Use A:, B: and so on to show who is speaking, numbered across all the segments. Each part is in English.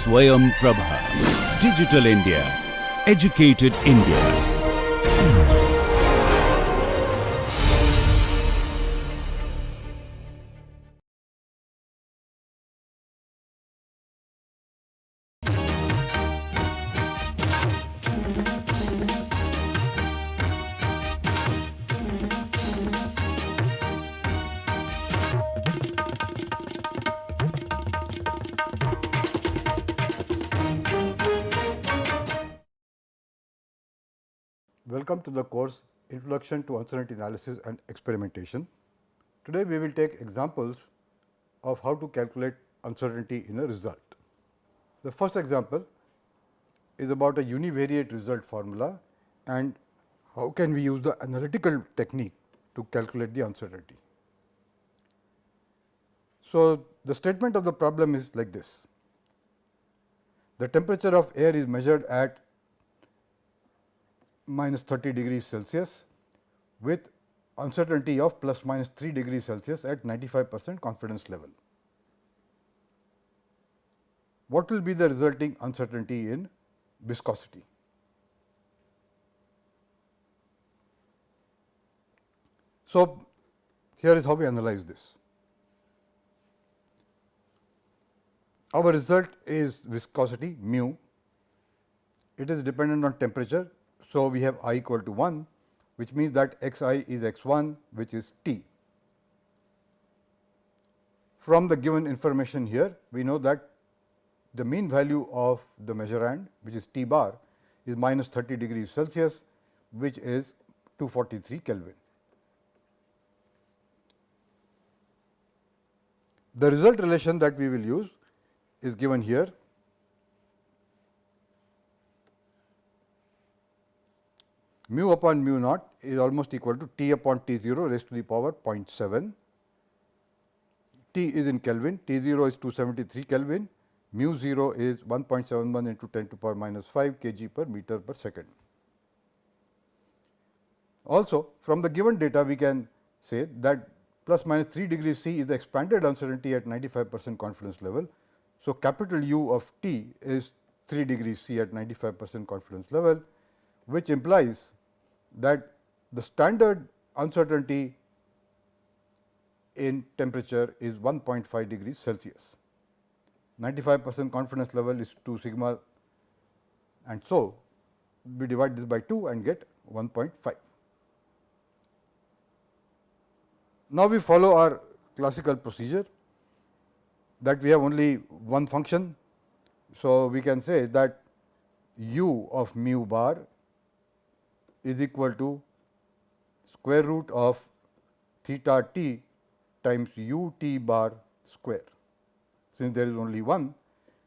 A: SwayamPrabha. Digital India. Educated India.
B: Welcome to the course Introduction to Uncertainty Analysis and Experimentation. Today we will take examples of how to calculate uncertainty in a result. The first example is about a univariate result formula and how can we use the analytical technique to calculate the uncertainty. So, the statement of the problem is like this: the temperature of air is measured at minus 30 degrees Celsius with uncertainty of plus minus 3 degrees Celsius at 95% confidence level. What will be the resulting uncertainty in viscosity? So, here is how we analyze this. Our result is viscosity mu. It is dependent on temperature. So, we have I equal to 1, which means that x I is x 1, which is T. From the given information here, we know that the mean value of the measurand, which is T bar, is minus 30 degrees Celsius, which is 243 Kelvin. The result relation that we will use is given here. Mu upon mu naught is almost equal to T upon T 0 raised to the power 0.7. T is in Kelvin, T 0 is 273 Kelvin, mu 0 is 1.71 into 10 to the power minus 5 kg per meter per second. Also, from the given data we can say that plus minus 3 degrees C is the expanded uncertainty at 95% confidence level. So, capital U of T is 3 degrees C at 95% confidence level, which implies that the standard uncertainty in temperature is 1.5 degrees Celsius. 95% confidence level is 2 sigma, and so we divide this by 2 and get 1.5. Now, we follow our classical procedure that we have only one function. So, we can say that u of mu bar is equal to square root of theta t times u t bar square, since there is only one,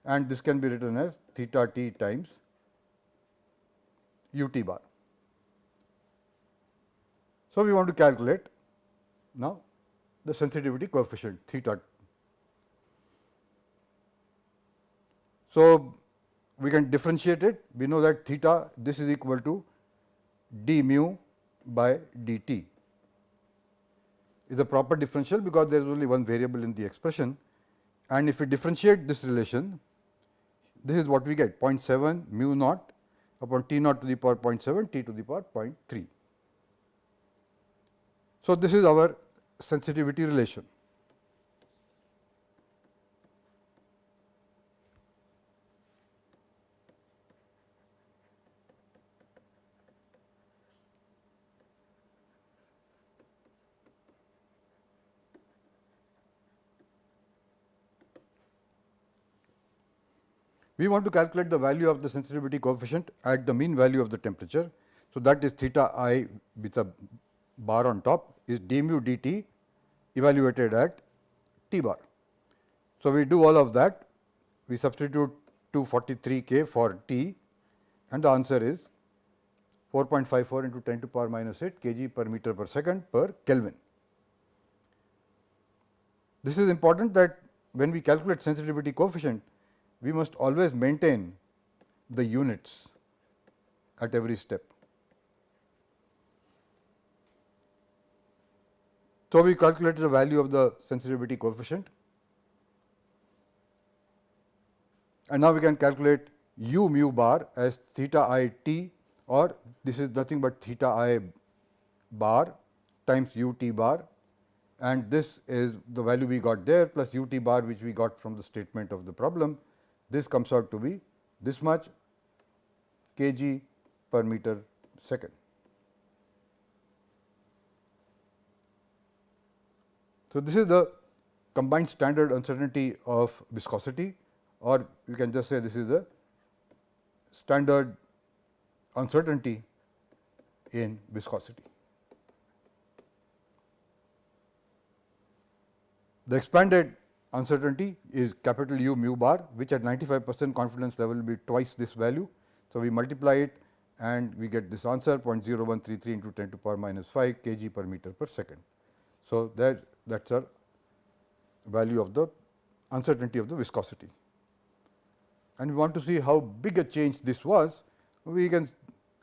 B: and this can be written as theta t times u t bar. So, we want to calculate now the sensitivity coefficient theta. So, we can differentiate it. We know that theta, this is equal to d mu by dt is a proper differential, because there is only one variable in the expression, and if we differentiate this relation, this is what we get 0.7 mu naught upon T naught to the power 0.7 T to the power 0.3. So, this is our sensitivity relation. We want to calculate the value of the sensitivity coefficient at the mean value of the temperature. So, that is theta I with a bar on top is d mu dt evaluated at T bar. So, we do all of that, we substitute 243 K for T, and the answer is 4.54 into 10 to the power minus 8 kg per meter per second per Kelvin. This is important that when we calculate sensitivity coefficient, we must always maintain the units at every step. So, we calculated the value of the sensitivity coefficient And now we can calculate u mu bar as theta I t, or this is nothing but theta I bar times u t bar, and this is the value we got there plus u t bar which we got from the statement of the problem. This comes out to be this much kg per meter second. So, this is the combined standard uncertainty of viscosity, or you can just say this is the standard uncertainty in viscosity. The expanded uncertainty is capital U mu bar, which at 95% confidence level will be twice this value. So, we multiply it and we get this answer 0.0133 into 10 to the power minus 5 kg per meter per second. So, that is our value of the uncertainty of the viscosity. And we want to see how big a change this was. We can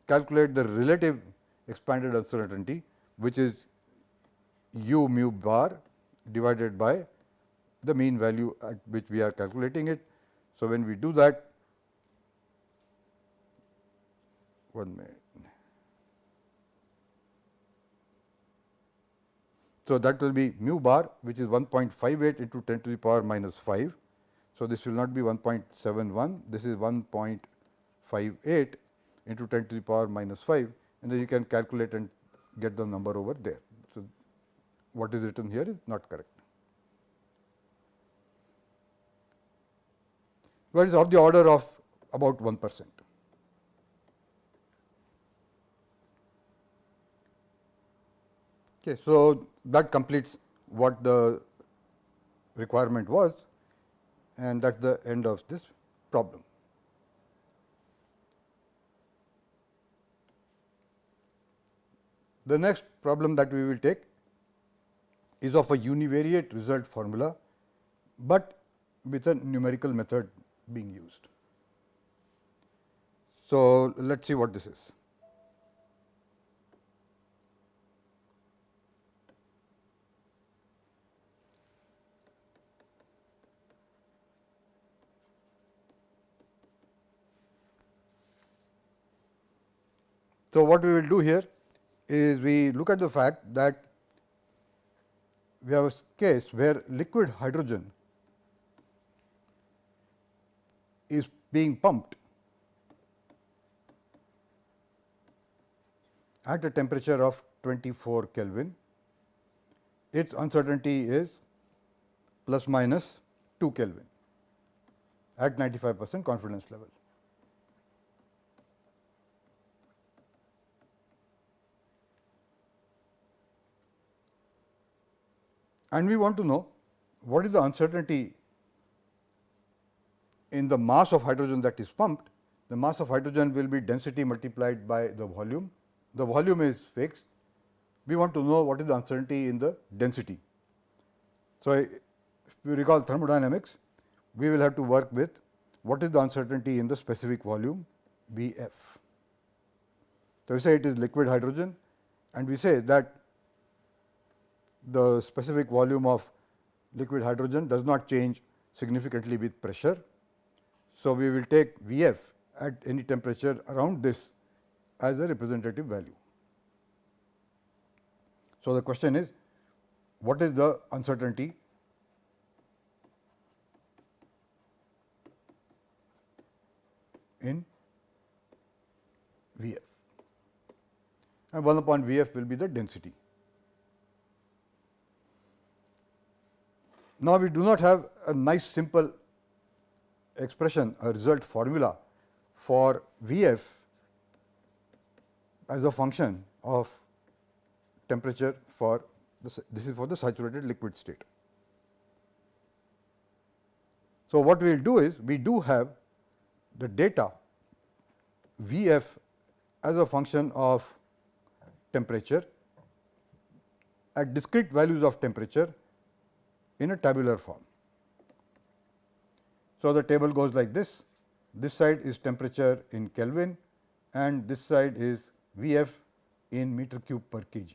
B: calculate the relative expanded uncertainty, which is u mu bar divided by the mean value at which we are calculating it. So, when we do that, one minute. So, that will be mu bar, which is 1.58 into 10 to the power minus 5. So, this will not be 1.71, this is 1.58 into 10 to the power minus 5, and then you can calculate and get the number over there. So, what is written here is not correct. But it is of the order of about 1%. Okay, so, that completes what the requirement was, and that is the end of this problem. The next problem that we will take is of a univariate result formula, but with a numerical method being used. So, let us see what this is. So, what we will do here is we look at the fact that we have a case where liquid hydrogen is being pumped at a temperature of 24 Kelvin. Its uncertainty is plus minus 2 Kelvin at 95% confidence level. And we want to know what is the uncertainty in the mass of hydrogen that is pumped. The mass of hydrogen will be density multiplied by the volume. The volume is fixed. We want to know what is the uncertainty in the density. So, if you recall thermodynamics, we will have to work with what is the uncertainty in the specific volume V f. So, we say it is liquid hydrogen, and we say that the specific volume of liquid hydrogen does not change significantly with pressure. So, we will take V f at any temperature around this as a representative value. So, the question is what is the uncertainty in V f, and 1 upon V f will be the density. Now, we do not have a nice simple expression, a result formula for V f as a function of temperature for this is for the saturated liquid state. So, what we will do is we do have the data V f as a function of temperature at discrete values of temperature in a tabular form. So, the table goes like this. This side is temperature in Kelvin and this side is V f in meter cube per kg.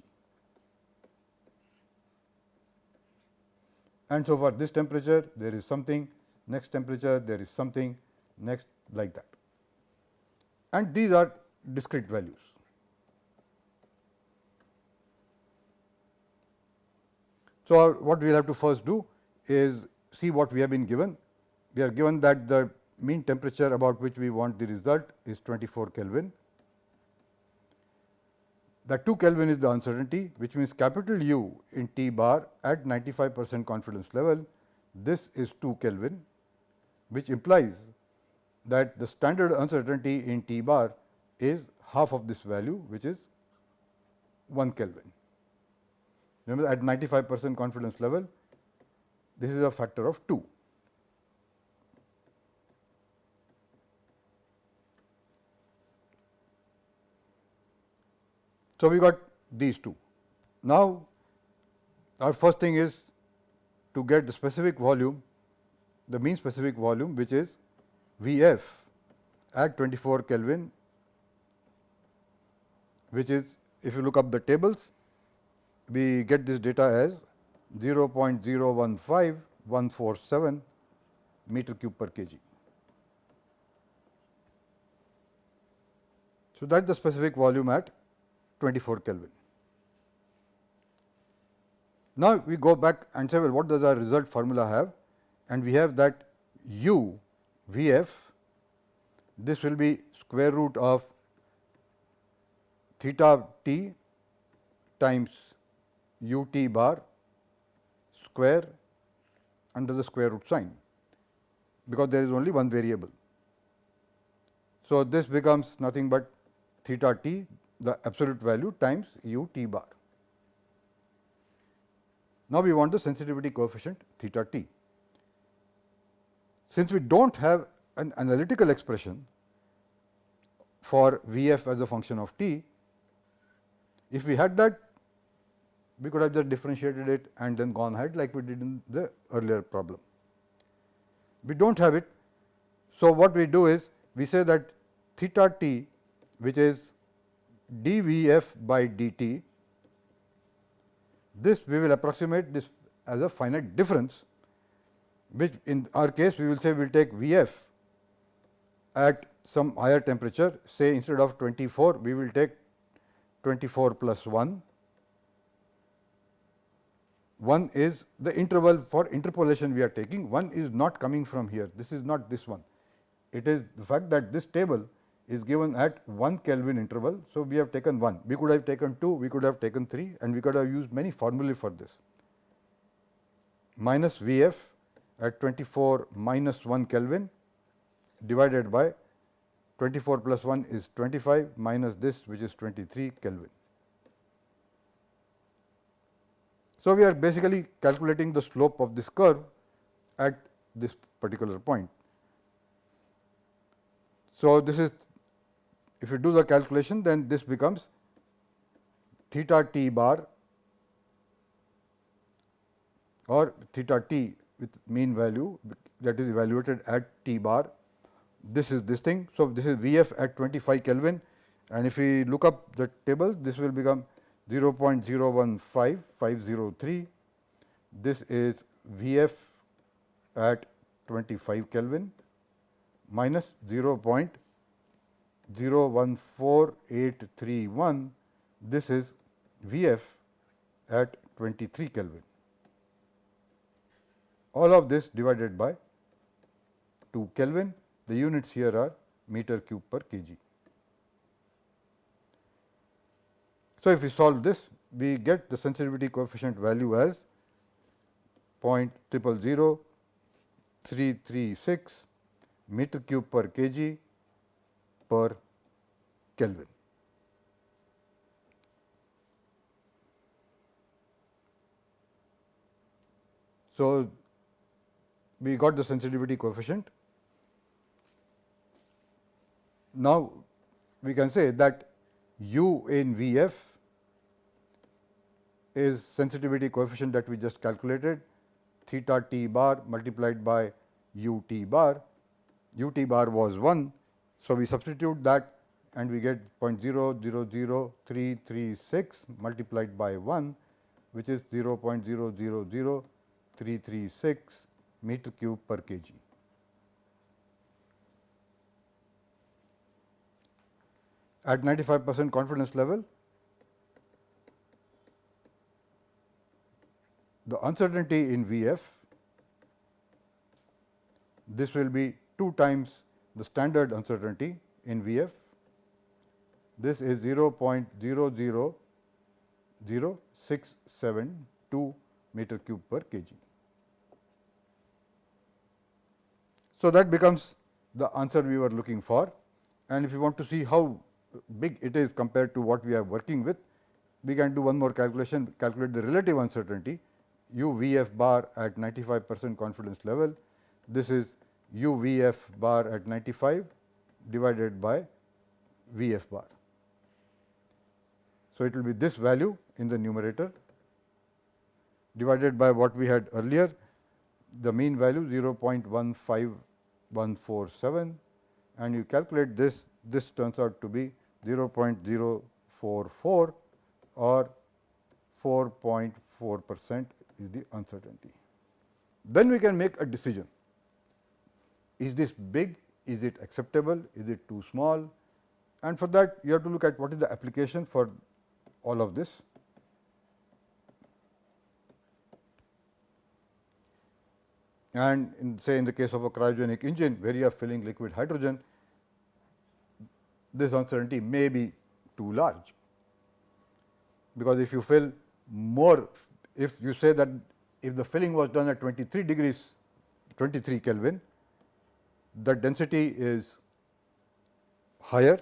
B: And so, for this temperature there is something, next temperature there is something, next like that, and these are discrete values. So, what we will have to first do is see what we have been given. We are given that the mean temperature about which we want the result is 24 Kelvin. The 2 Kelvin is the uncertainty, which means capital U in T bar at 95% confidence level. This is 2 Kelvin, which implies that the standard uncertainty in T bar is half of this value, which is 1 Kelvin. Remember, at 95% confidence level, this is a factor of 2. So, we got these two. Now, our first thing is to get the specific volume, the mean specific volume, which is V f at 24 Kelvin, which is, if you look up the tables, we get this data as 0.015147 meter cube per kg. So, that is the specific volume at 24 Kelvin. Now, we go back and say, well, what does our result formula have? And we have that U V f, this will be square root of theta t times u t bar square under the square root sign, because there is only one variable. So, this becomes nothing but theta t, the absolute value, times u t bar. Now, we want the sensitivity coefficient theta t. Since we do not have an analytical expression for V f as a function of t, if we had that, we could have just differentiated it and then gone ahead like we did in the earlier problem. We do not have it. So, what we do is we say that theta t, which is d V f by d t, this we will approximate this as a finite difference, which in our case we will say we will take V f at some higher temperature, say instead of 24 we will take 24 plus 1. 1 is the interval for interpolation we are taking, 1 is not coming from here, this is not this one. It is the fact that this table is given at 1 Kelvin interval. So, we have taken 1, we could have taken 2, we could have taken 3, and we could have used many formulae for this. Minus V f at 24 minus 1 Kelvin divided by 24 plus 1 is 25 minus this, which is 23 Kelvin. So, we are basically calculating the slope of this curve at this particular point. So, this is, if you do the calculation, then this becomes theta t bar or theta t with mean value that is evaluated at t bar. This is this thing. So, this is V f at 25 Kelvin, and if we look up the table, this will become 0.015503. This is V f at 25 Kelvin minus 0.014831. This is V f at 23 Kelvin. All of this divided by 2 Kelvin. The units here are meter cube per kg. So, if we solve this, we get the sensitivity coefficient value as 0.000336 meter cube per kg per Kelvin. So, we got the sensitivity coefficient. Now, we can say that U in V f is sensitivity coefficient that we just calculated, theta t bar multiplied by u t bar. U t bar was 1. So, we substitute that and we get 0.000336 multiplied by 1, which is 0.000336 meter cube per kg. at 95% confidence level, the uncertainty in Vf, this will be 2 times the standard uncertainty in Vf. This is 0.000672 meter cube per kg. So, that becomes the answer we were looking for, and if you want to see how big it is compared to what we are working with, we can do one more calculation, calculate the relative uncertainty u V f bar at 95% confidence level. This is u V f bar at 95 divided by V f bar. So, it will be this value in the numerator divided by what we had earlier, the mean value 0.15147, and you calculate this, this turns out to be 0.044 or 4.4% is the uncertainty. Then we can make a decision. Is this big? Is it acceptable? Is it too small? And for that you have to look at what is the application for all of this. And in the case of a cryogenic engine where you are filling liquid hydrogen, this uncertainty may be too large, because if you fill more, if you say that if the filling was done at 23 Kelvin, the density is higher,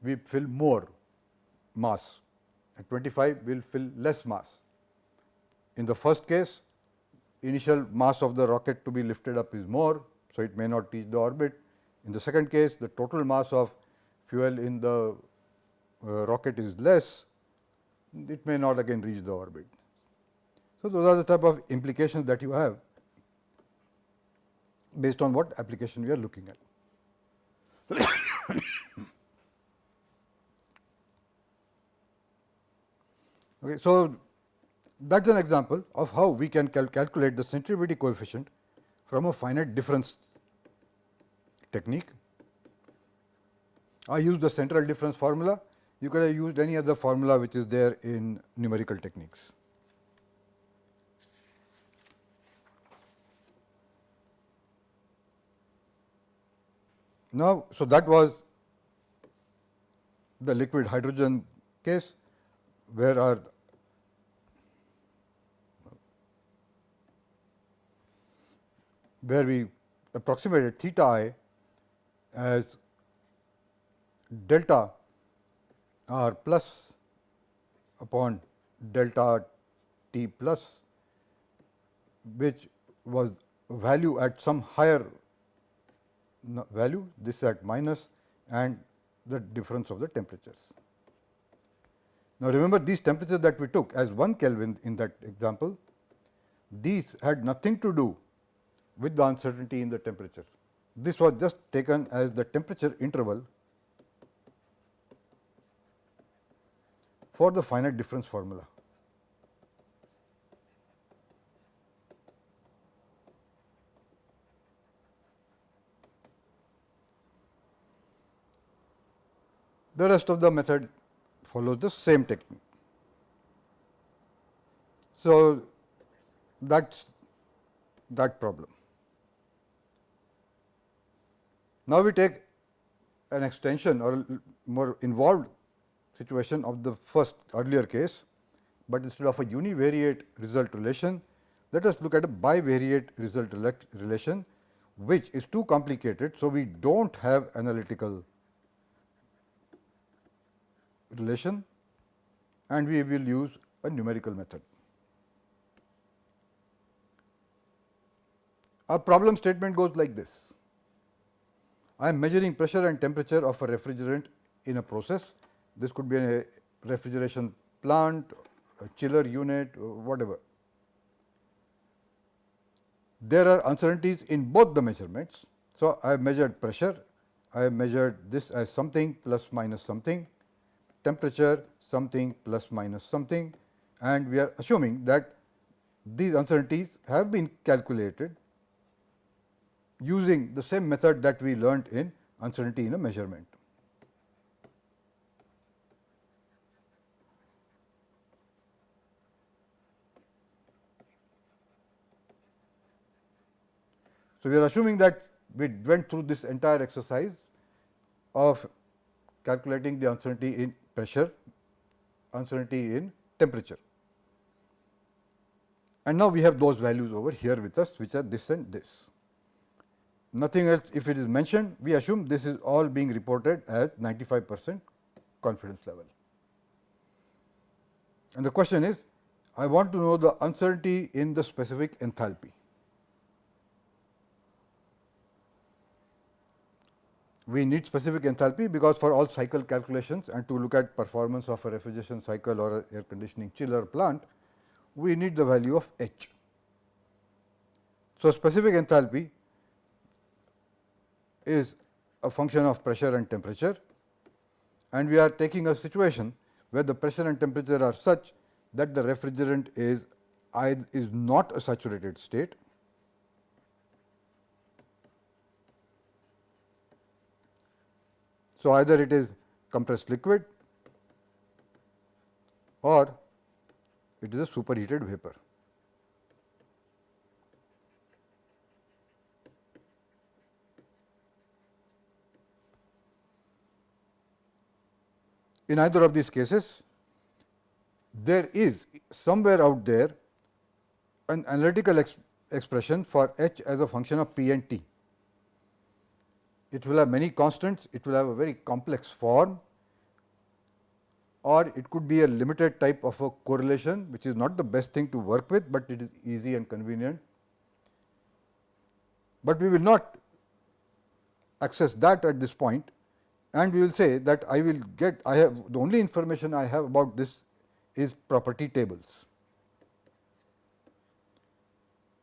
B: we fill more mass. At 25 we will fill less mass. In the first case, initial mass of the rocket to be lifted up is more, so it may not reach the orbit. In the second case, the total mass of fuel in the rocket is less, it may not again reach the orbit. So, those are the type of implications that you have based on what application we are looking at. Okay, so, that is an example of how we can calculate the sensitivity coefficient from a finite difference technique. I used the central difference formula. You could have used any other formula which is there in numerical techniques. Now, so that was the liquid hydrogen case, where we approximated theta I as delta R plus upon delta T plus, which was value at some higher value, this at minus, and the difference of the temperatures. Now, remember these temperatures that we took as 1 Kelvin in that example, these had nothing to do with the uncertainty in the temperature. This was just taken as the temperature interval for the finite difference formula. The rest of the method follows the same technique. So, that is that problem. Now, we take an extension or more involved situation of the first earlier case, but instead of a univariate result relation, let us look at a bivariate result relation, which is too complicated. So, we do not have analytical relation, and we will use a numerical method. Our problem statement goes like this: I am measuring pressure and temperature of a refrigerant in a process. This could be a refrigeration plant, a chiller unit, whatever. There are uncertainties in both the measurements. So, I have measured pressure, I have measured this as something plus minus something, temperature something plus minus something, and we are assuming that these uncertainties have been calculated using the same method that we learnt in uncertainty in a measurement. So, we are assuming that we went through this entire exercise of calculating the uncertainty in pressure, uncertainty in temperature. And now we have those values over here with us, which are this and this. Nothing else, if it is mentioned, we assume this is all being reported as 95% confidence level. And the question is, I want to know the uncertainty in the specific enthalpy. We need specific enthalpy because for all cycle calculations and to look at performance of a refrigeration cycle or a air conditioning chiller plant, we need the value of H. So, specific enthalpy is a function of pressure and temperature, and we are taking a situation where the pressure and temperature are such that the refrigerant is not a saturated state, so either it is compressed liquid or it is a superheated vapor. In either of these cases, there is somewhere out there an analytical expression for H as a function of P and T. It will have many constants, it will have a very complex form, or it could be a limited type of a correlation, which is not the best thing to work with, but it is easy and convenient. But we will not access that at this point, and we will say that I have the only information I have about this is property tables.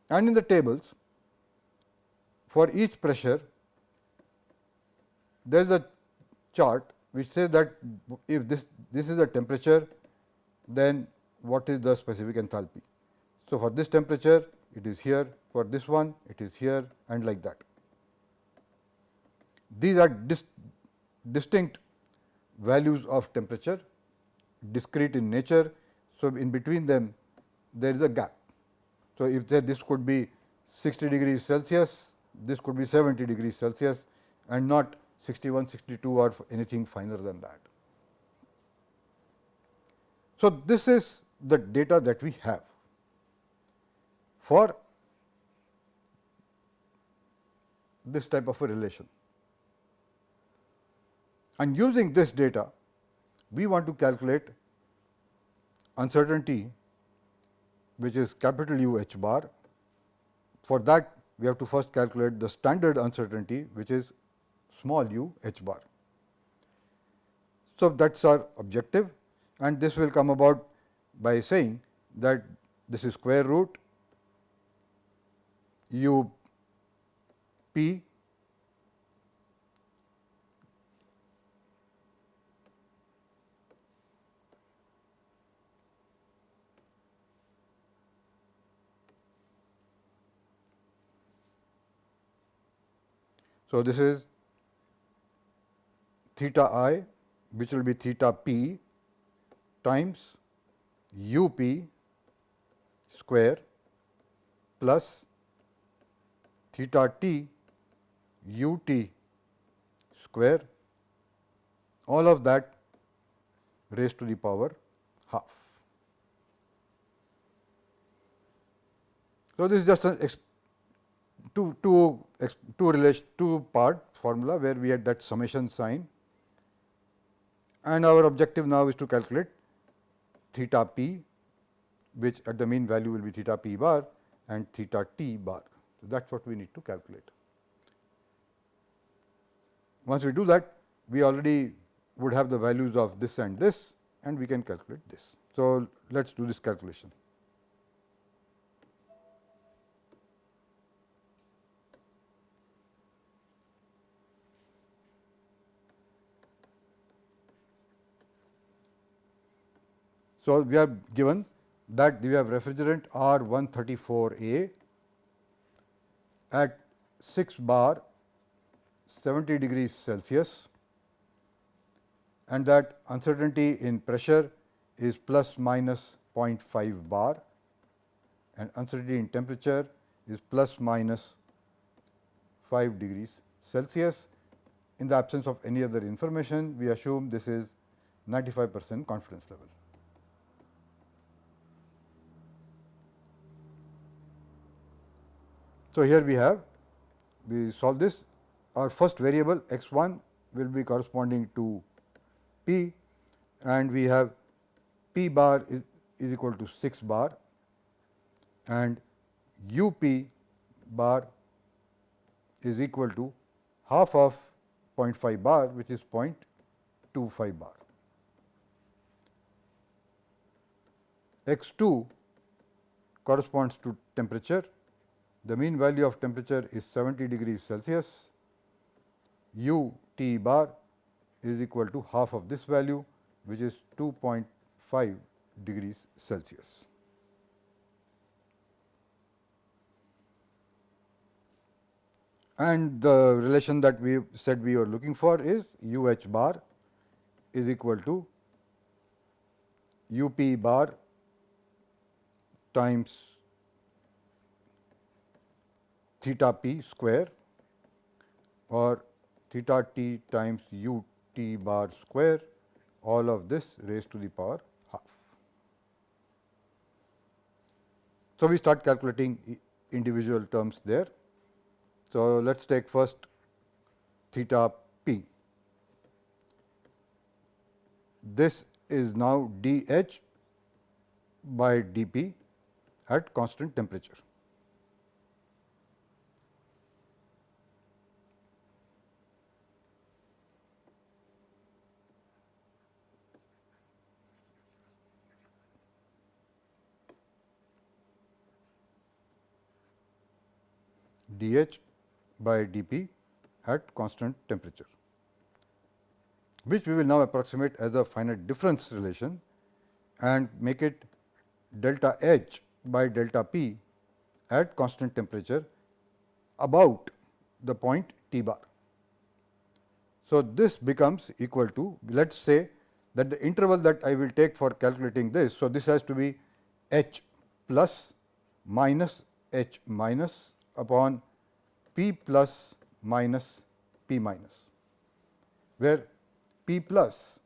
B: And in the tables, for each pressure, there is a chart which says that if this is the temperature, then what is the specific enthalpy. So, for this temperature it is here, for this one it is here, and like that. These are distinct values of temperature, discrete in nature. So, in between them there is a gap. So, if this could be 60 degrees Celsius, this could be 70 degrees Celsius, and not 61, 62 or anything finer than that. So, this is the data that we have for this type of a relation. And using this data, we want to calculate uncertainty, which is capital U H bar. For that, we have to first calculate the standard uncertainty, which is small u H bar. So, that is our objective, and this will come about by saying that this is square root u p So, this is theta I, which will be theta p times u p square plus theta t u t square, all of that raised to the power half. So, this is just an two part formula where we had that summation sign, and our objective now is to calculate theta p, which at the mean value will be theta p bar and theta t bar. So, that is what we need to calculate. Once we do that, we already would have the values of this and this, and we can calculate this. So, let us do this calculation. So, we are given that we have refrigerant R 134A at 6 bar 70 degrees Celsius, and that uncertainty in pressure is plus minus 0.5 bar, and uncertainty in temperature is plus minus 5 degrees Celsius. In the absence of any other information, we assume this is 95% confidence level. So, here we solve this. Our first variable x 1 will be corresponding to P, and we have P bar is equal to 6 bar, and U P bar is equal to half of 0.5 bar, which is 0.25 bar. X 2 corresponds to temperature. The mean value of temperature is 70 degrees Celsius. U T bar is equal to half of this value, which is 2.5 degrees Celsius. And the relation that we said we were looking for is U H bar is equal to U P bar times theta p square, or theta t times U T bar square, all of this raised to the power half. So, we start calculating individual terms there. So, let us take first theta p. This is now d h by d p at constant temperature. dH by dP at constant temperature, which we will now approximate as a finite difference relation and make it delta H by delta P at constant temperature about the point T bar. So, this becomes equal to, let us say that the interval that I will take for calculating this. So, this has to be H plus minus H minus upon P plus minus P minus, where P plus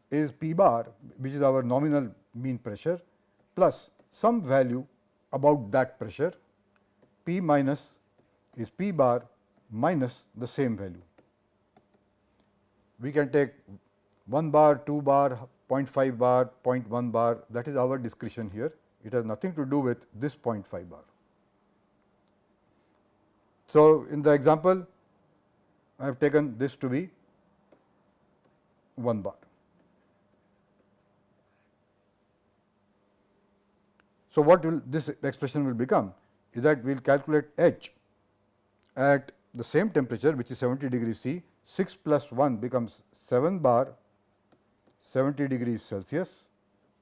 B: is P bar, which is our nominal mean pressure, plus some value about that pressure. P minus is P bar minus the same value. We can take 1 bar, 2 bar, 0.5 bar, 0.1 bar, that is our discretion here. It has nothing to do with this 0.5 bar. So, in the example, I have taken this to be 1 bar. So, what will this expression will become is that we will calculate H at the same temperature, which is 70 degrees C. 6 plus 1 becomes 7 bar 70 degrees Celsius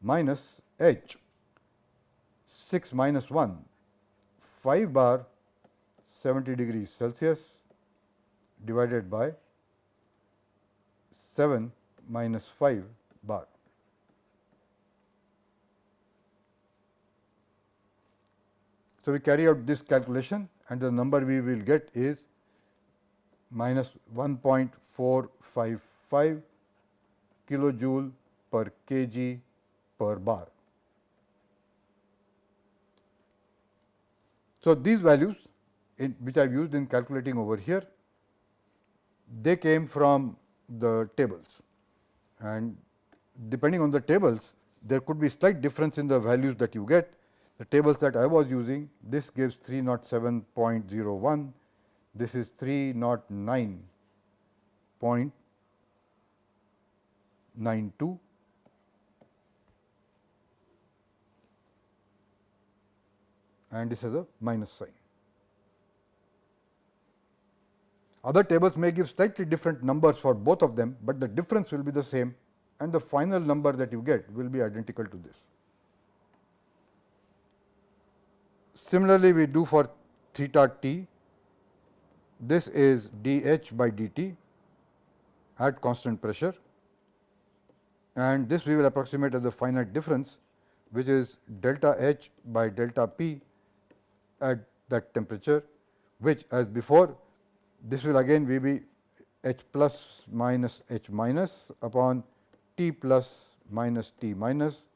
B: minus H 6 minus 1 5 bar 70 degrees Celsius divided by 7 minus 5 bar. So, we carry out this calculation and the number we will get is minus 1.455 kilojoule per kg per bar. So, these values which I have used in calculating over here, they came from the tables, and depending on the tables there could be slight difference in the values that you get. The tables that I was using, this gives 307.01, this is 309.92, and this has a minus sign. Other tables may give slightly different numbers for both of them, but the difference will be the same and the final number that you get will be identical to this. Similarly, we do for theta t. this is dH by dt at constant pressure, and this we will approximate as the finite difference, which is delta H by delta P at that temperature, which as before this will again be H plus minus H minus upon T plus minus T minus,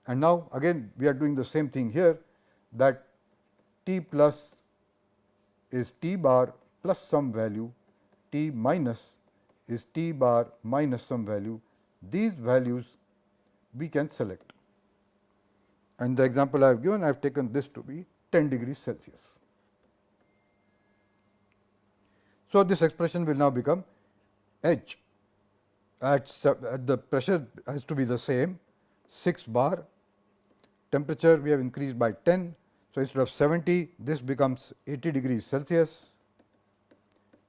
B: and now again we are doing the same thing here, that T plus is T bar plus some value, T minus is T bar minus some value. These values we can select, and the example I have given, I have taken this to be 10 degrees Celsius. So, this expression will now become H at the pressure has to be the same 6 bar, temperature we have increased by 10. So, instead of 70 this becomes 80 degrees Celsius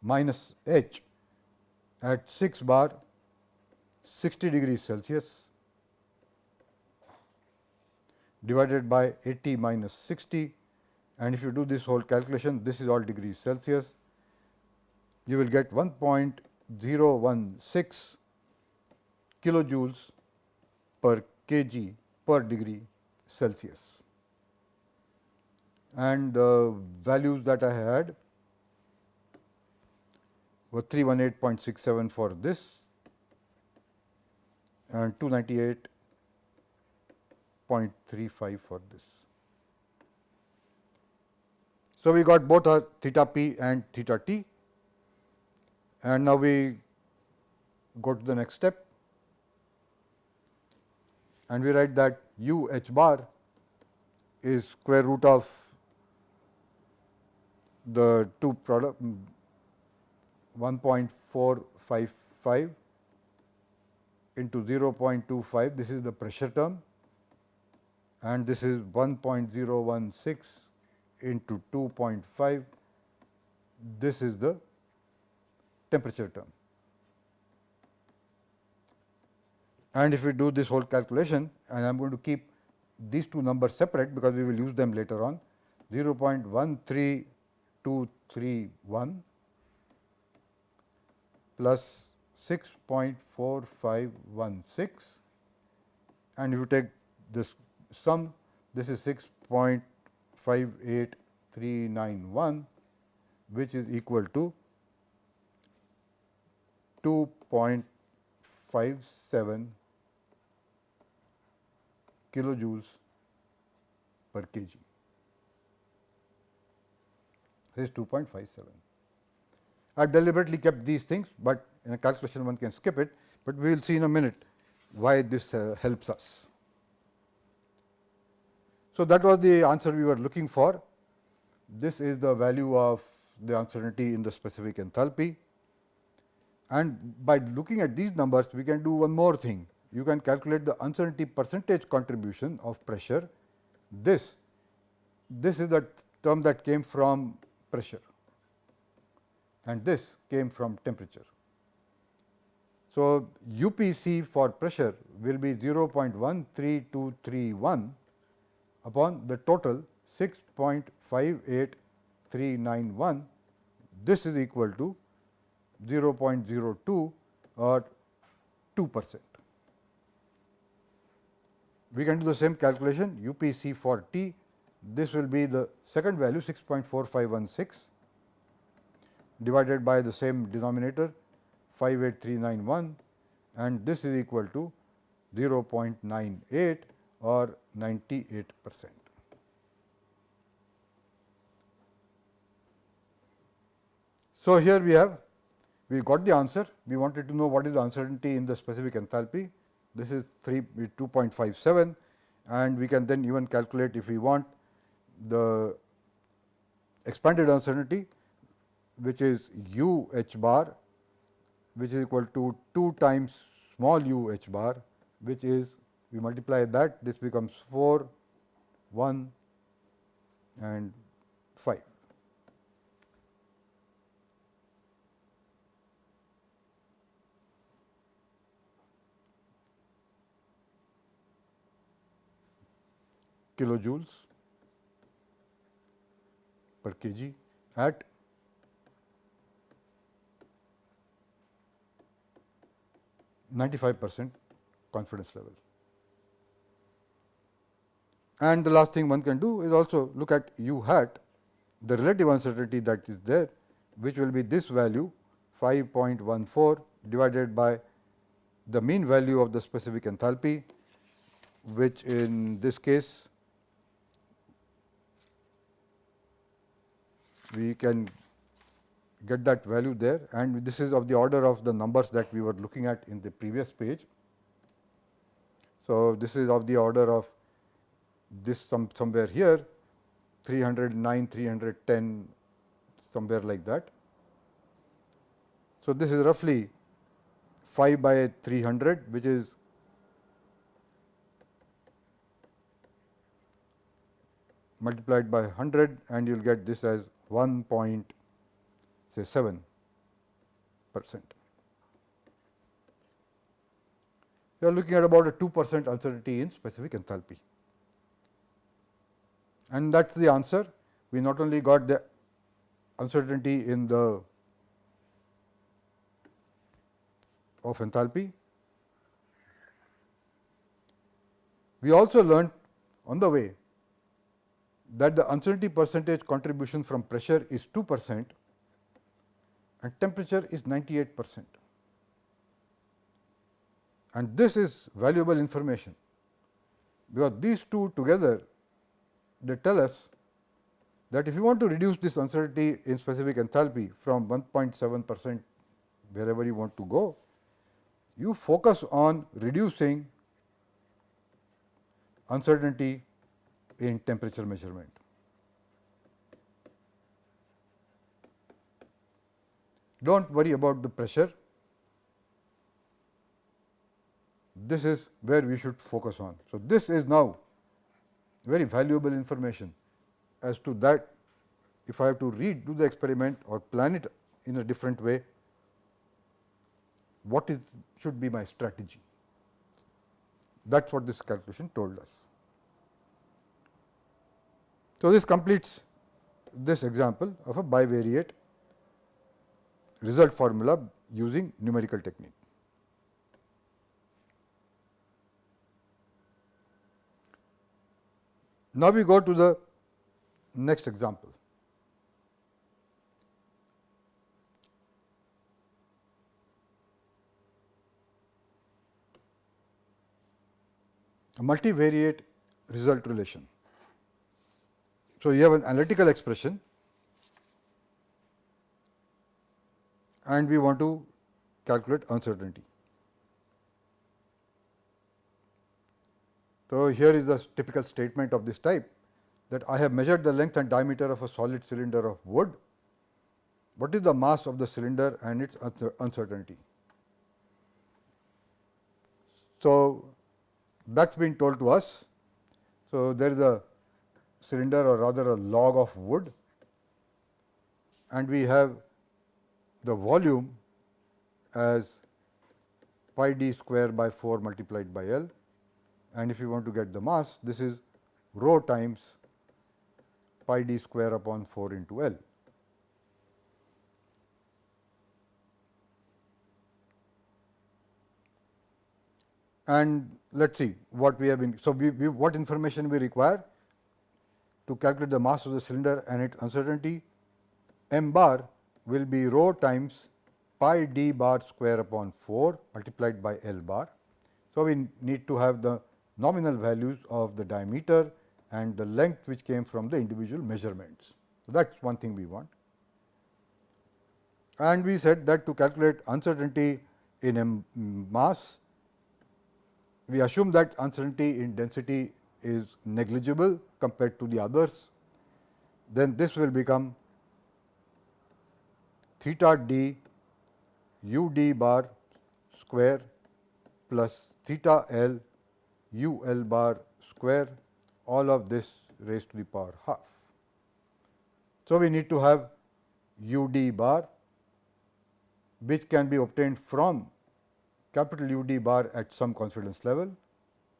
B: minus H at 6 bar 60 degrees Celsius divided by 80 minus 60, and if you do this whole calculation, this is all degrees Celsius, you will get 1.016 kilojoules per kg per degree Celsius. And the values that I had were 318.67 for this and 298.35 for this. So, we got both our theta p and theta t, and now we go to the next step and we write that u h bar is square root of the two product 1.455 into 0.25, this is the pressure term, and this is 1.016 into 2.5, this is the temperature term. And if we do this whole calculation, and I am going to keep these two numbers separate because we will use them later on, 0.13231 plus 6.4516, and if you take this sum, this is 6.58391, which is equal to 2.57 kilojoules per kg. This is 2.57. I deliberately kept these things, but in a calculation one can skip it, but we will see in a minute why this helps us. So, that was the answer we were looking for. This is the value of the uncertainty in the specific enthalpy, and by looking at these numbers we can do one more thing. You can calculate the uncertainty percentage contribution of pressure. This is the term that came from pressure, and this came from temperature. So, UPC for pressure will be 0.13231 upon the total 6.58391. This is equal to 0.02 or 2%. We can do the same calculation UPC for T. This will be the second value 6.4516 divided by the same denominator 58391, and this is equal to 0.98 or 98%. So, here we got the answer. We wanted to know what is the uncertainty in the specific enthalpy. This is 2.57, and we can then even calculate, if we want, the expanded uncertainty, which is u h bar, which is equal to 2 times small u h bar, which is, we multiply that, this becomes 4, 1 and 5. Kilojoules per kg at 95% confidence level. And the last thing one can do is also look at u hat, the relative uncertainty that is there, which will be this value 5.14 divided by the mean value of the specific enthalpy, which in this case we can get that value there, and this is of the order of the numbers that we were looking at in the previous page. So, this is of the order of this somewhere here 309, 310, somewhere like that. So, this is roughly 5 by 300, which is multiplied by 100, and you will get this as 1.7%. You are looking at about a 2% uncertainty in specific enthalpy. And that is the answer. We not only got the uncertainty in the of enthalpy, we also learned on the way that the uncertainty percentage contribution from pressure is 2% and temperature is 98%. And this is valuable information, because these two together, they tell us that if you want to reduce this uncertainty in specific enthalpy from 1.7% wherever you want to go, you focus on reducing uncertainty in temperature measurement. Do not worry about the pressure. This is where we should focus on. So, this is now very valuable information as to that if I have to redo the experiment or plan it in a different way, what should be my strategy. That is what this calculation told us. So, this completes this example of a bivariate result formula using numerical technique. Now, we go to the next example. A multivariate result relation. So, you have an analytical expression and we want to calculate uncertainty. So, here is the typical statement of this type, that I have measured the length and diameter of a solid cylinder of wood. What is the mass of the cylinder and its uncertainty? So, that has been told to us. So, there is a cylinder, or rather a log of wood, and we have the volume as pi d square by 4 multiplied by L, and if you want to get the mass, this is rho times pi d square upon 4 into L. And let us see what we have been. So, what information we require to calculate the mass of the cylinder and its uncertainty. M bar will be rho times pi d bar square upon 4 multiplied by L bar. So, we need to have the nominal values of the diameter and the length which came from the individual measurements. So, that is one thing we want. And we said that to calculate uncertainty in mass, we assume that uncertainty in density is negligible compared to the others. Then this will become theta d u d bar square plus theta L u L bar square, all of this raised to the power half. So, we need to have u d bar, which can be obtained from capital U d bar at some confidence level,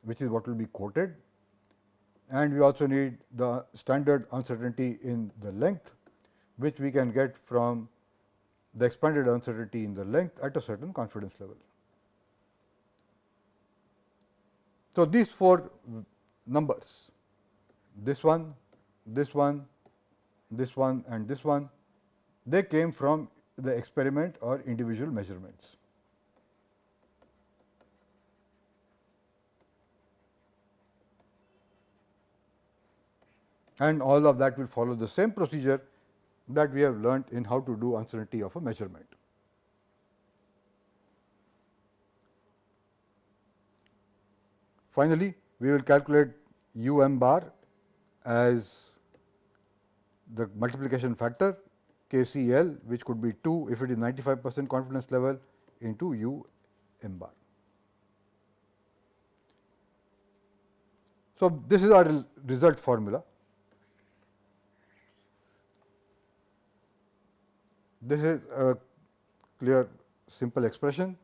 B: which is what will be quoted, and we also need the standard uncertainty in the length, which we can get from the expanded uncertainty in the length at a certain confidence level. So, these 4 numbers, this one, this one, this one and this one, they came from the experiment or individual measurements. And all of that will follow the same procedure that we have learnt in how to do uncertainty of a measurement. Finally, we will calculate u m bar as the multiplication factor K C L, which could be 2 if it is 95% confidence level, into u m bar. So, this is our result formula. This is a clear simple expression.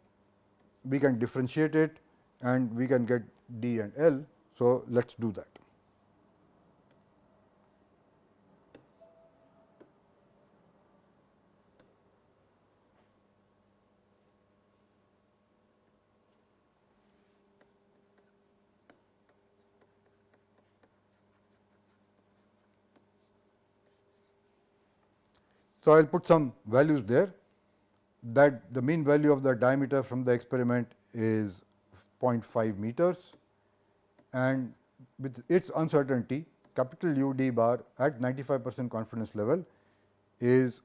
B: We can differentiate it and we can get D and L. So, let us do that. So, I will put some values there, that the mean value of the diameter from the experiment is 0.5 meters, and with its uncertainty capital U d bar at 95% confidence level is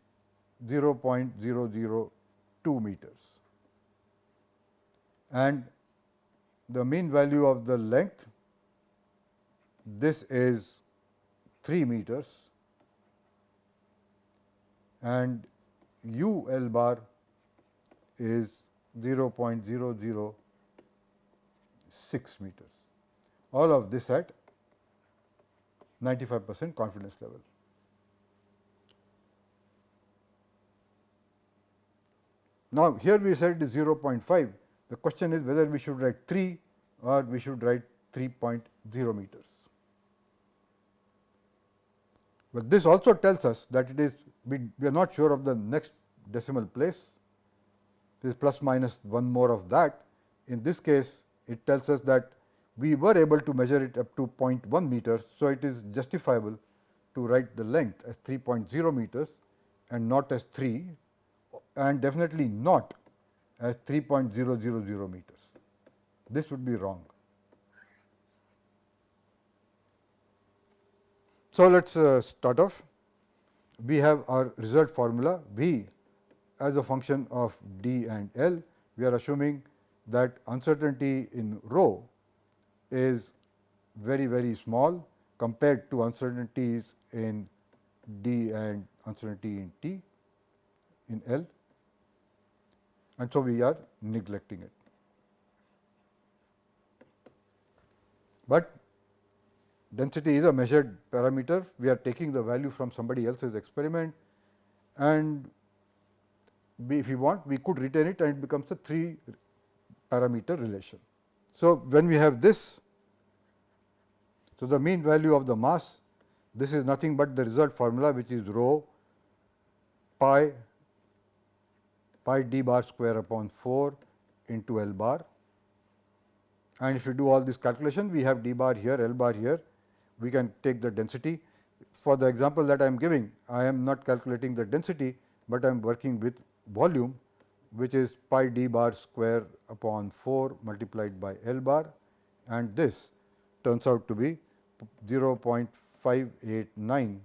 B: 0.002 meters, and the mean value of the length, this is 3 meters, and U L bar is 0.006 meters. All of this at 95% confidence level. Now, here we said it is 0.5. The question is whether we should write 3 or we should write 3.0 meters. But this also tells us that it is we are not sure of the next decimal place. This is plus minus 1 more of that. In this case, it tells us that we were able to measure it up to 0.1 meters. So, it is justifiable to write the length as 3.0 meters and not as 3, and definitely not as 3.000 meters. This would be wrong. So, let us start off. We have our result formula V as a function of D and L. We are assuming that uncertainty in rho is very, very small compared to uncertainties in D and uncertainty in T in L, and so we are neglecting it. But density is a measured parameter. We are taking the value from somebody else's experiment, and if we want, we could retain it and it becomes a 3 parameter relation. So, when we have this, so the mean value of the mass, this is nothing but the result formula, which is rho pi d bar square upon 4 into L bar, and if you do all this calculation, we have d bar here, L bar here. We can take the density. For the example that I am giving, I am not calculating the density, but I am working with volume, which is pi d bar square upon 4 multiplied by L bar, and this turns out to be 0.589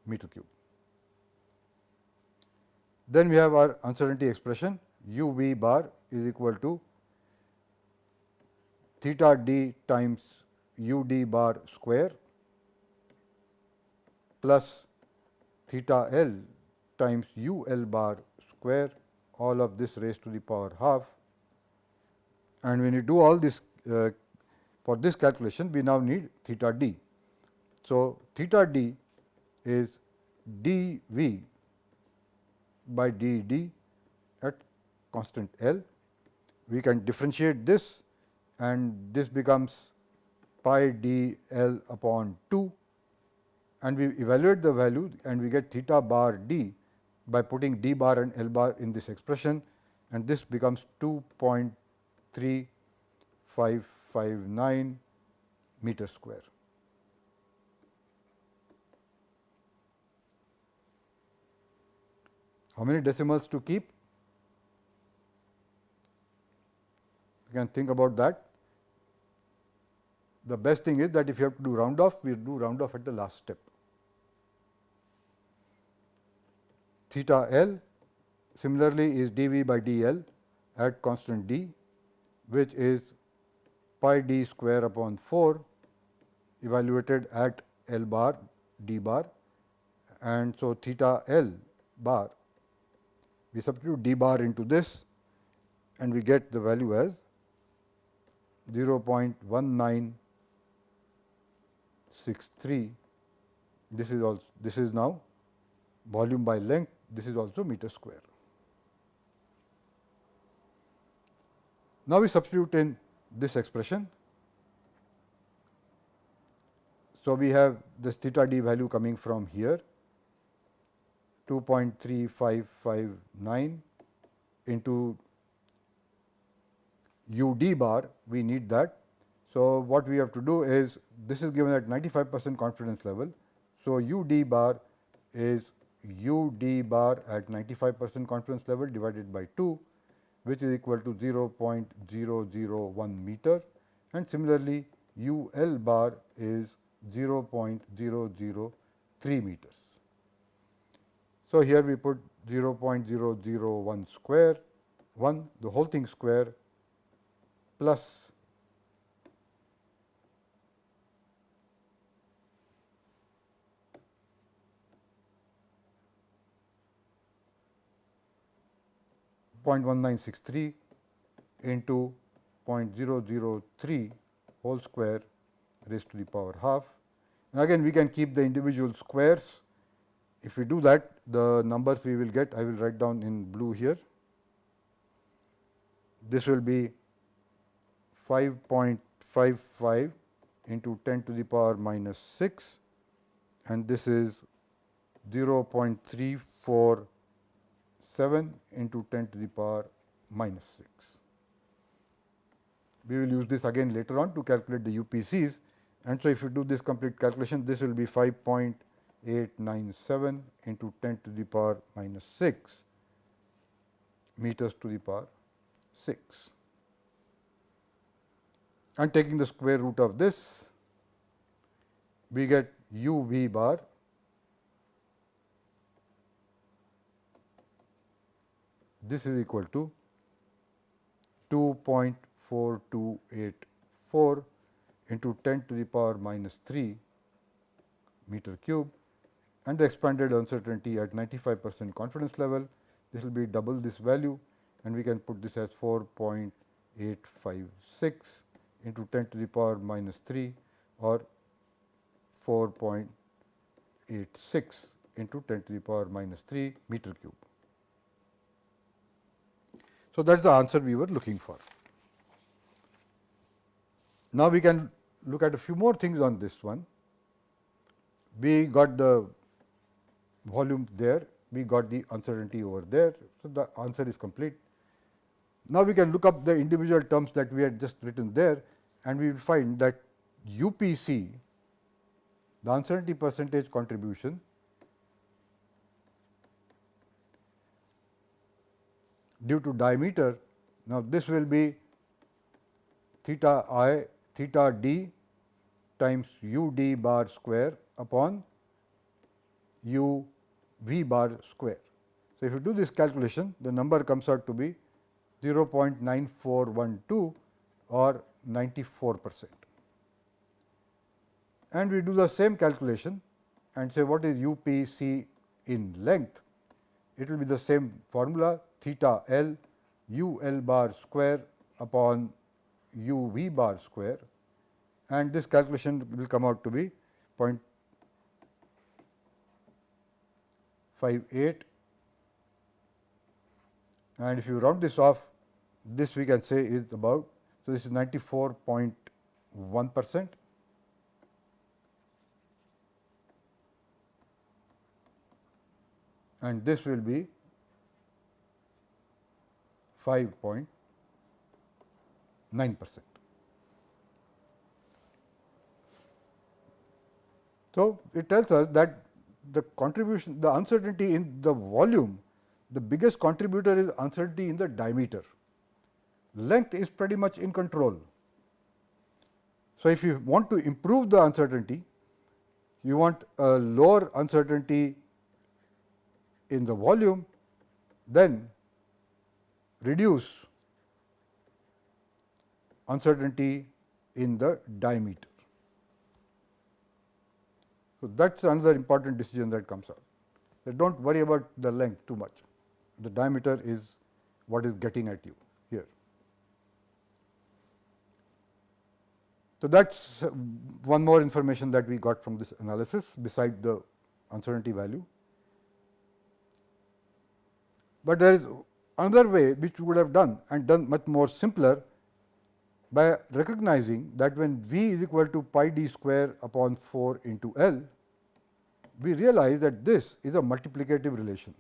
B: meter cube. Then we have our uncertainty expression, u v bar is equal to theta d times u d bar square plus theta L times u L bar square, all of this raised to the power half. And when you do all this for this calculation, we now need theta d. So, theta d is d v by d d at constant L. We can differentiate this, and this becomes pi d L upon 2, and we evaluate the value and we get theta bar d by putting d bar and L bar in this expression, and this becomes 2.2 0.3559 meter square. How many decimals to keep? You can think about that. The best thing is that if you have to do round off, we do round off at the last step. Theta L similarly is dV by dL at constant d, which is pi d square upon 4 evaluated at L bar d bar, and so theta L bar, we substitute d bar into this and we get the value as 0.1963. This is now volume by length, this is also meter square. Now we substitute in this expression. So we have this theta d value coming from here, 2.3559 into u d bar, we need that. So what we have to do is, this is given at 95% confidence level. So u d bar is u d bar at 95% confidence level divided by 2, which is equal to 0.001 meter, and similarly u L bar is 0.003 meters. So here we put 0.001 square, 1, the whole thing square, plus 0.1963 into 0.003 whole square raised to the power half. And again we can keep the individual squares. If we do that, the numbers we will get, I will write down in blue here. This will be 5.55 into 10 to the power minus 6, and this is 0.347 into 10 to the power minus 6. We will use this again later on to calculate the UPCs, and so if you do this complete calculation, this will be 5.897 into 10 to the power minus 6 meters to the power 6. And taking the square root of this, we get u v bar this is equal to 2.4284 into 10 to the power minus 3 meter cube, and the expanded uncertainty at 95% confidence level. This will be double this value, and we can put this as 4.856 into 10 to the power minus 3, or 4.86 into 10 to the power minus 3 meter cube. So that is the answer we were looking for. Now we can look at a few more things on this one. We got the volume there, we got the uncertainty over there, so the answer is complete. Now we can look up the individual terms that we had just written there, and we will find that UPC, the uncertainty percentage contribution, due to diameter, now this will be theta d times u d bar square upon u v bar square. So, if you do this calculation, the number comes out to be 0.9412 or 94%. And we do the same calculation and say what is UPC in length. It will be the same formula, theta L u L bar square upon u v bar square, and this calculation will come out to be 0.58, and if you round this off, this we can say is about, so this is 94.1%. And this will be 5.2%. 9%. So, it tells us that the contribution, the uncertainty in the volume, the biggest contributor is uncertainty in the diameter. Length is pretty much in control. So, if you want to improve the uncertainty, you want a lower uncertainty in the volume, then reduce uncertainty in the diameter. So, that is another important decision that comes out. So, do not worry about the length too much, the diameter is what is getting at you here. So, that is one more information that we got from this analysis beside the uncertainty value. But there is another way which we would have done and done much more simpler by recognizing that when V is equal to pi d square upon 4 into L, we realize that this is a multiplicative relation.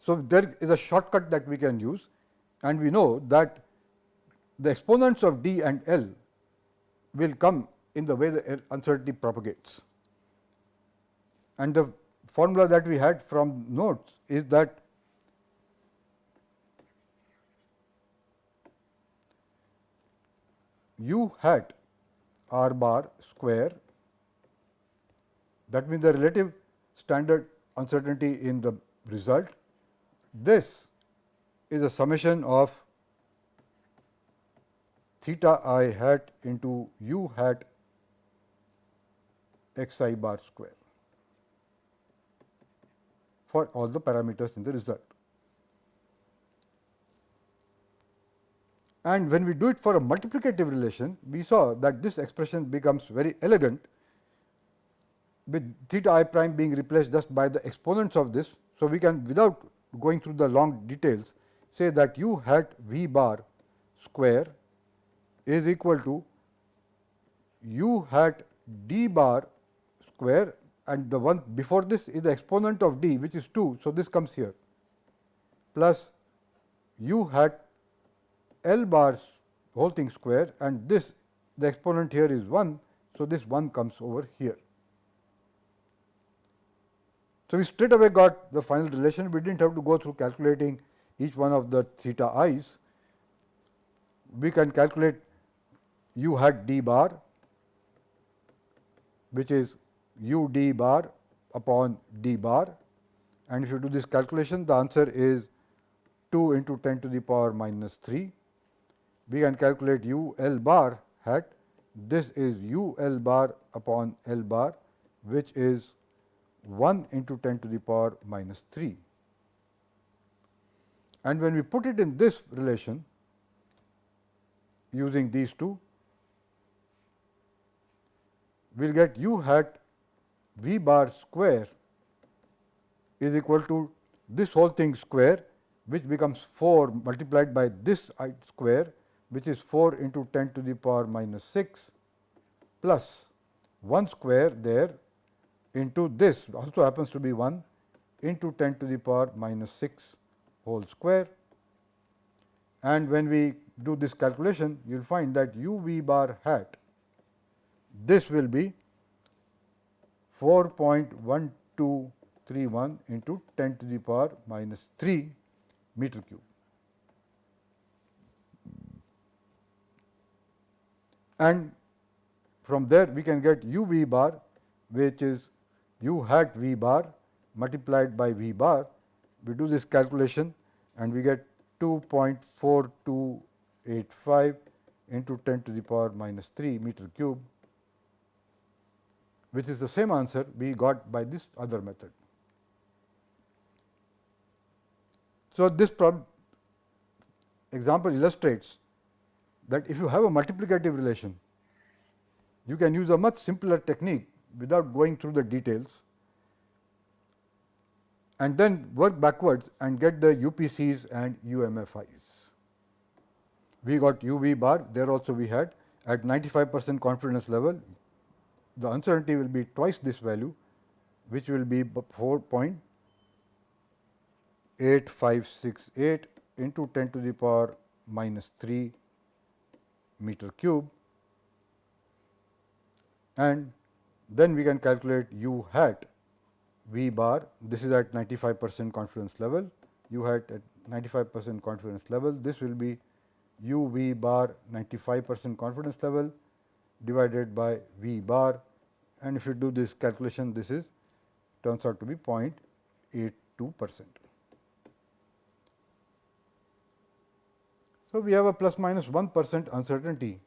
B: So, there is a shortcut that we can use, and we know that the exponents of d and L will come in the way the uncertainty propagates. And the formula that we had from notes is that u hat r bar square, that means the relative standard uncertainty in the result. This is a summation of theta I hat into u hat x I bar square for all the parameters in the result. And when we do it for a multiplicative relation, we saw that this expression becomes very elegant with theta I prime being replaced just by the exponents of this. So, we can, without going through the long details, say that u hat v bar square is equal to u hat d bar square, and the one before this is the exponent of d, which is 2. So, this comes here, plus u hat L bar whole thing square, and this, the exponent here is 1. So, this 1 comes over here. So, we straight away got the final relation. We did not have to go through calculating each one of the theta i's. We can calculate u hat d bar, which is u d bar upon d bar, and if you do this calculation, the answer is 2 into 10 to the power minus 3. We can calculate u L bar hat, this is u L bar upon L bar, which is 1 into 10 to the power minus 3. And when we put it in this relation using these two, we will get u hat v bar square is equal to this whole thing square, which becomes 4 multiplied by this I square, which is 4 into 10 to the power minus 6 plus 1 square there into this also happens to be 1 into 10 to the power minus 6 whole square. And when we do this calculation, you will find that u v bar hat, this will be 4.1231 into 10 to the power minus 3 meter cube. And from there we can get u v bar, which is u hat v bar multiplied by v bar. We do this calculation and we get 2.4285 into 10 to the power minus 3 meter cube, which is the same answer we got by this other method. So, this example illustrates that if you have a multiplicative relation, you can use a much simpler technique without going through the details, and then work backwards and get the UPCs and UMFIs. We got u v bar, there also we had at 95% confidence level, the uncertainty will be twice this value, which will be 4.8568 into 10 to the power minus 3 meter cube, and then we can calculate u hat v bar. This is at 95% confidence level, u hat at 95% confidence level. This will be u v bar 95% confidence level divided by v bar, and if you do this calculation, this is turns out to be 0.82%. So, we have a plus minus 1% uncertainty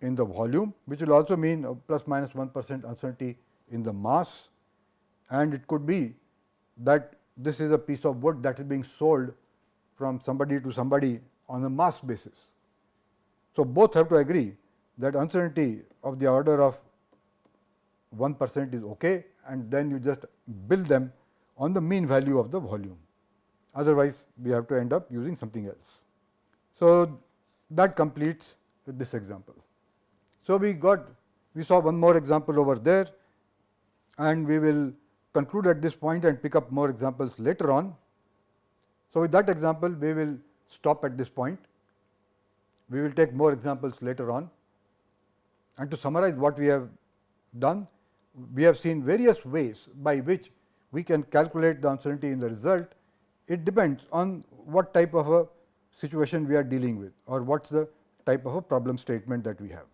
B: in the volume, which will also mean a plus minus 1% uncertainty in the mass, and it could be that this is a piece of wood that is being sold from somebody to somebody on a mass basis. So, both have to agree that uncertainty of the order of 1% is okay, and then you just bill them on the mean value of the volume. Otherwise, we have to end up using something else. So, that completes this example. So, we saw one more example over there, and we will conclude at this point and pick up more examples later on. So, with that example, we will stop at this point. We will take more examples later on. And to summarize what we have done, we have seen various ways by which we can calculate the uncertainty in the result. It depends on what type of a situation we are dealing with, or what is the type of a problem statement that we have.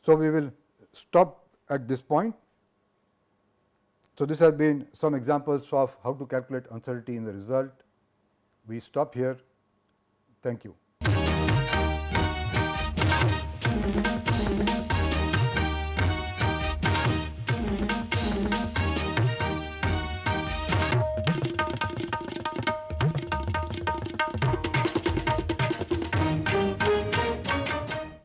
B: So, we will stop at this point. So, this has been some examples of how to calculate uncertainty in the result. We stop here. Thank you.